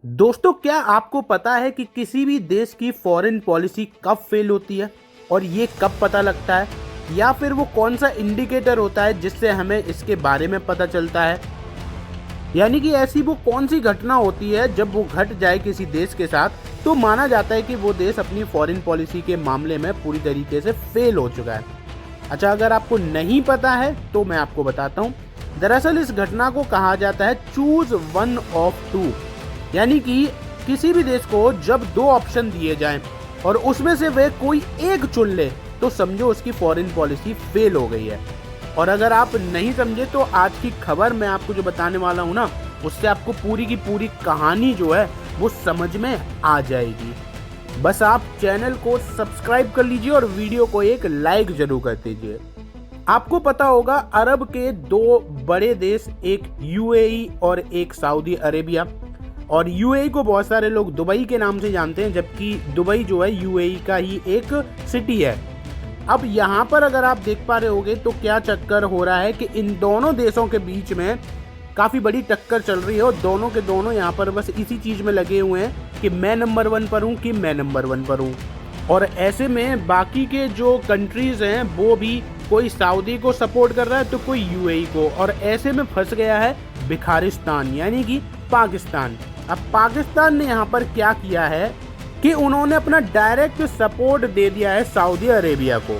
दोस्तों, क्या आपको पता है कि किसी भी देश की फॉरेन पॉलिसी कब फेल होती है और ये कब पता लगता है, या फिर वो कौन सा इंडिकेटर होता है जिससे हमें इसके बारे में पता चलता है? यानी कि ऐसी वो कौन सी घटना होती है जब वो घट जाए किसी देश के साथ तो माना जाता है कि वो देश अपनी फॉरेन पॉलिसी के मामले में पूरी तरीके से फेल हो चुका है। अच्छा, अगर आपको नहीं पता है तो मैं आपको बताता हूँ। दरअसल इस घटना को कहा जाता है चूज वन ऑफ टू, यानी कि किसी भी देश को जब दो ऑप्शन दिए जाएं और उसमें से वह कोई एक चुन ले तो समझो उसकी फॉरेन पॉलिसी फेल हो गई है। और अगर आप नहीं समझे तो आज की खबर मैं आपको जो बताने वाला हूँ ना, उससे आपको पूरी की पूरी कहानी जो है वो समझ में आ जाएगी। बस आप चैनल को सब्सक्राइब कर लीजिए और वीडियो को एक लाइक जरूर कर दीजिए। आपको पता होगा, अरब के दो बड़े देश, एक यूएई और एक सऊदी अरेबिया। और यूएई को बहुत सारे लोग दुबई के नाम से जानते हैं, जबकि दुबई जो है यूएई का ही एक सिटी है। अब यहाँ पर अगर आप देख पा रहे होगे तो क्या चक्कर हो रहा है कि इन दोनों देशों के बीच में काफ़ी बड़ी टक्कर चल रही है और दोनों के दोनों यहाँ पर बस इसी चीज़ में लगे हुए हैं कि मैं नंबर 1 पर हूँ कि मैं नंबर 1 पर हूँ। और ऐसे में बाकी के जो कंट्रीज़ हैं वो भी, कोई सऊदी को सपोर्ट कर रहा है तो कोई यूएई को, और ऐसे में फंस गया है भिखारिस्तान यानी कि पाकिस्तान। अब पाकिस्तान ने यहाँ पर क्या किया है कि उन्होंने अपना डायरेक्ट सपोर्ट दे दिया है सऊदी अरेबिया को।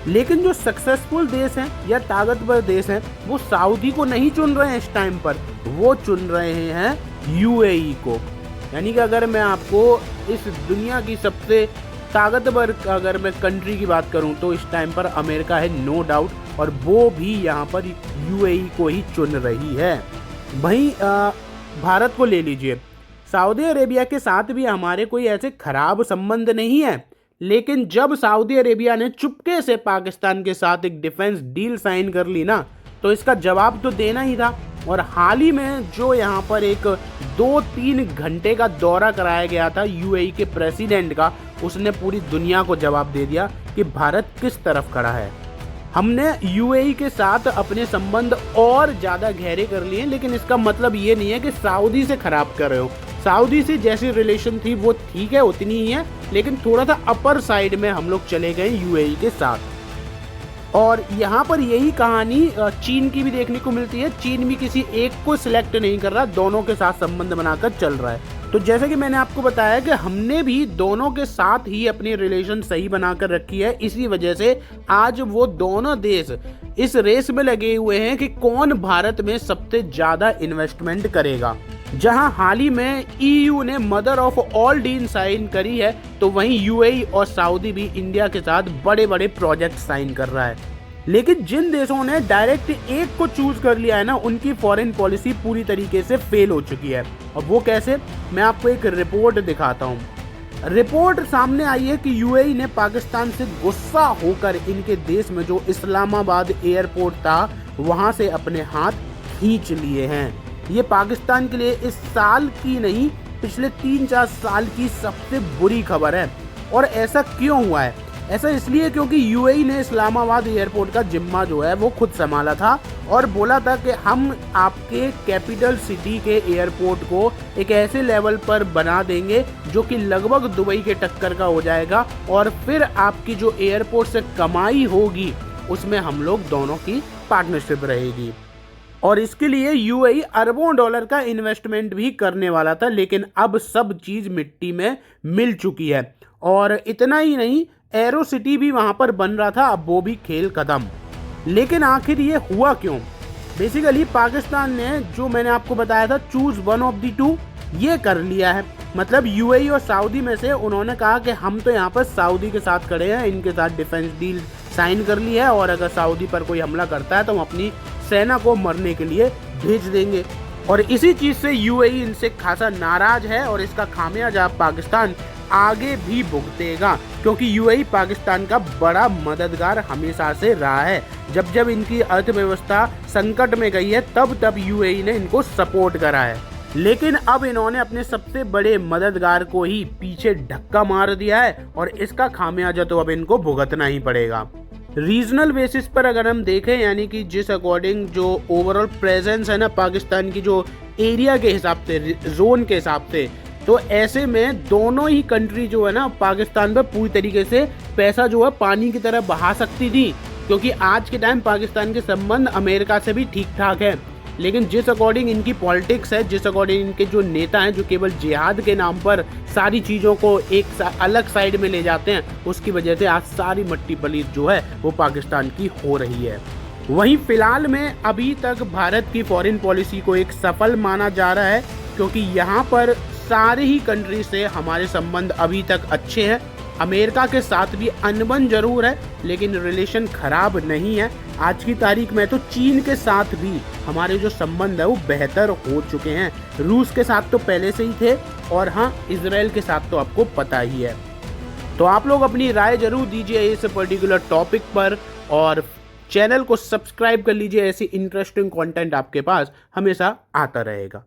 लेकिन जो सक्सेसफुल देश हैं या ताकतवर देश हैं वो सऊदी को नहीं चुन रहे हैं इस टाइम पर, वो चुन रहे हैं यूएई को। यानी कि अगर मैं आपको इस दुनिया की सबसे ताकतवर अगर मैं कंट्री की बात करूं तो इस टाइम पर अमेरिका है, नो डाउट, और वो भी यहाँ पर यूएई को ही चुन रही है। वहीं भारत को ले लीजिए, सऊदी अरेबिया के साथ भी हमारे कोई ऐसे खराब संबंध नहीं है, लेकिन जब सऊदी अरेबिया ने चुपके से पाकिस्तान के साथ एक डिफेंस डील साइन कर ली ना, तो इसका जवाब तो देना ही था। और हाल ही में जो यहाँ पर एक 2-3 घंटे का दौरा कराया गया था यूएई के प्रेसिडेंट का, उसने पूरी दुनिया को जवाब दे दिया कि भारत किस तरफ खड़ा है। हमने यूएई के साथ अपने संबंध और ज़्यादा गहरे कर लिए, लेकिन इसका मतलब ये नहीं है कि सऊदी से खराब कर रहे हो। सऊदी से जैसी रिलेशन थी वो ठीक है, उतनी ही है, लेकिन थोड़ा सा अपर साइड में हम लोग चले गए यूएई के साथ। और यहाँ पर यही कहानी चीन की भी देखने को मिलती है। चीन भी किसी एक को सिलेक्ट नहीं कर रहा, दोनों के साथ संबंध बनाकर चल रहा है। तो जैसे कि मैंने आपको बताया कि हमने भी दोनों के साथ ही अपनी रिलेशन सही बनाकर रखी है, इसी वजह से आज वो दोनों देश इस रेस में लगे हुए हैं कि कौन भारत में सबसे ज़्यादा इन्वेस्टमेंट करेगा। जहां हाल ही में ईयू ने mother of all deal sign करी है, तो वहीं यूएई और सऊदी भी इंडिया के साथ बड़े बड़े प्रोजेक्ट साइन कर रहा है। लेकिन जिन देशों ने डायरेक्ट एक को चूज कर लिया है ना, उनकी फॉरेन पॉलिसी पूरी तरीके से फेल हो चुकी है। अब वो कैसे, मैं आपको एक रिपोर्ट दिखाता हूँ। रिपोर्ट सामने आई है कि यूएई ने पाकिस्तान से गुस्सा होकर इनके देश में जो इस्लामाबाद एयरपोर्ट था वहां से अपने हाथ खींच लिए हैं। ये पाकिस्तान के लिए इस साल की नहीं, पिछले 3-4 साल की सबसे बुरी खबर है। और ऐसा क्यों हुआ है? ऐसा इसलिए क्योंकि यूएई ने इस्लामाबाद एयरपोर्ट का जिम्मा जो है वो खुद संभाला था और बोला था कि हम आपके कैपिटल सिटी के एयरपोर्ट को एक ऐसे लेवल पर बना देंगे जो कि लगभग दुबई के टक्कर का हो जाएगा, और फिर आपकी जो एयरपोर्ट से कमाई होगी उसमें हम लोग दोनों की पार्टनरशिप रहेगी। और इसके लिए यूएई अरबों डॉलर का इन्वेस्टमेंट भी करने वाला था, लेकिन अब सब चीज़ मिट्टी में मिल चुकी है। और इतना ही नहीं, एरो सिटी भी वहाँ पर बन रहा था, अब वो भी खेल खत्म। लेकिन आखिर ये हुआ क्यों? बेसिकली पाकिस्तान ने, जो मैंने आपको बताया था, choose one of the two, ये कर लिया है। मतलब यूएई और सऊदी में से उन्होंने कहा कि हम तो यहाँ पर सऊदी के साथ खड़े हैं, इनके साथ डिफेंस डील साइन कर ली है, और अगर सऊदी पर कोई हमला करता है तो हम अपनी सेना को मरने के लिए भेज देंगे। और इसी चीज़ से यूएई इनसे खासा नाराज है और इसका खामियाजा पाकिस्तान आगे भी भुगतेगा, क्योंकि यूएई पाकिस्तान का बड़ा मददगार हमेशा से रहा है। जब जब इनकी अर्थव्यवस्था संकट में गई है तब तब यूएई ने इनको सपोर्ट करा है। लेकिन अब इन्होंने अपने सबसे बड़े मददगार को ही पीछे धक्का मार दिया है और इसका खामियाजा तो अब इनको भुगतना ही पड़ेगा। रीजनल बेसिस पर अगर हम देखें, यानी कि जिस अकॉर्डिंग जो ओवरऑल प्रेजेंस है ना पाकिस्तान की, जो एरिया के हिसाब से, जोन के हिसाब से, तो ऐसे में दोनों ही कंट्री जो है ना पाकिस्तान पर पूरी तरीके से पैसा जो है पानी की तरह बहा सकती थी, क्योंकि आज के टाइम पाकिस्तान के संबंध अमेरिका से भी ठीक ठाक है। लेकिन जिस अकॉर्डिंग इनकी पॉलिटिक्स है, जिस अकॉर्डिंग इनके जो नेता हैं जो केवल जिहाद के नाम पर सारी चीज़ों को एक अलग साइड में ले जाते हैं, उसकी वजह से आज सारी मट्टी पलीत जो है वो पाकिस्तान की हो रही है। वहीं फिलहाल में अभी तक भारत की फॉरेन पॉलिसी को एक सफल माना जा रहा है, क्योंकि यहाँ पर सारी ही कंट्री से हमारे संबंध अभी तक अच्छे हैं। अमेरिका के साथ भी अनबन जरूर है, लेकिन रिलेशन खराब नहीं है। आज की तारीख में तो चीन के साथ भी हमारे जो संबंध है वो बेहतर हो चुके हैं। रूस के साथ तो पहले से ही थे, और हाँ, इजराइल के साथ तो आपको पता ही है। तो आप लोग अपनी राय जरूर दीजिए इस पर्टिकुलर टॉपिक पर, और चैनल को सब्सक्राइब कर लीजिए। ऐसी इंटरेस्टिंग कंटेंट आपके पास हमेशा आता रहेगा।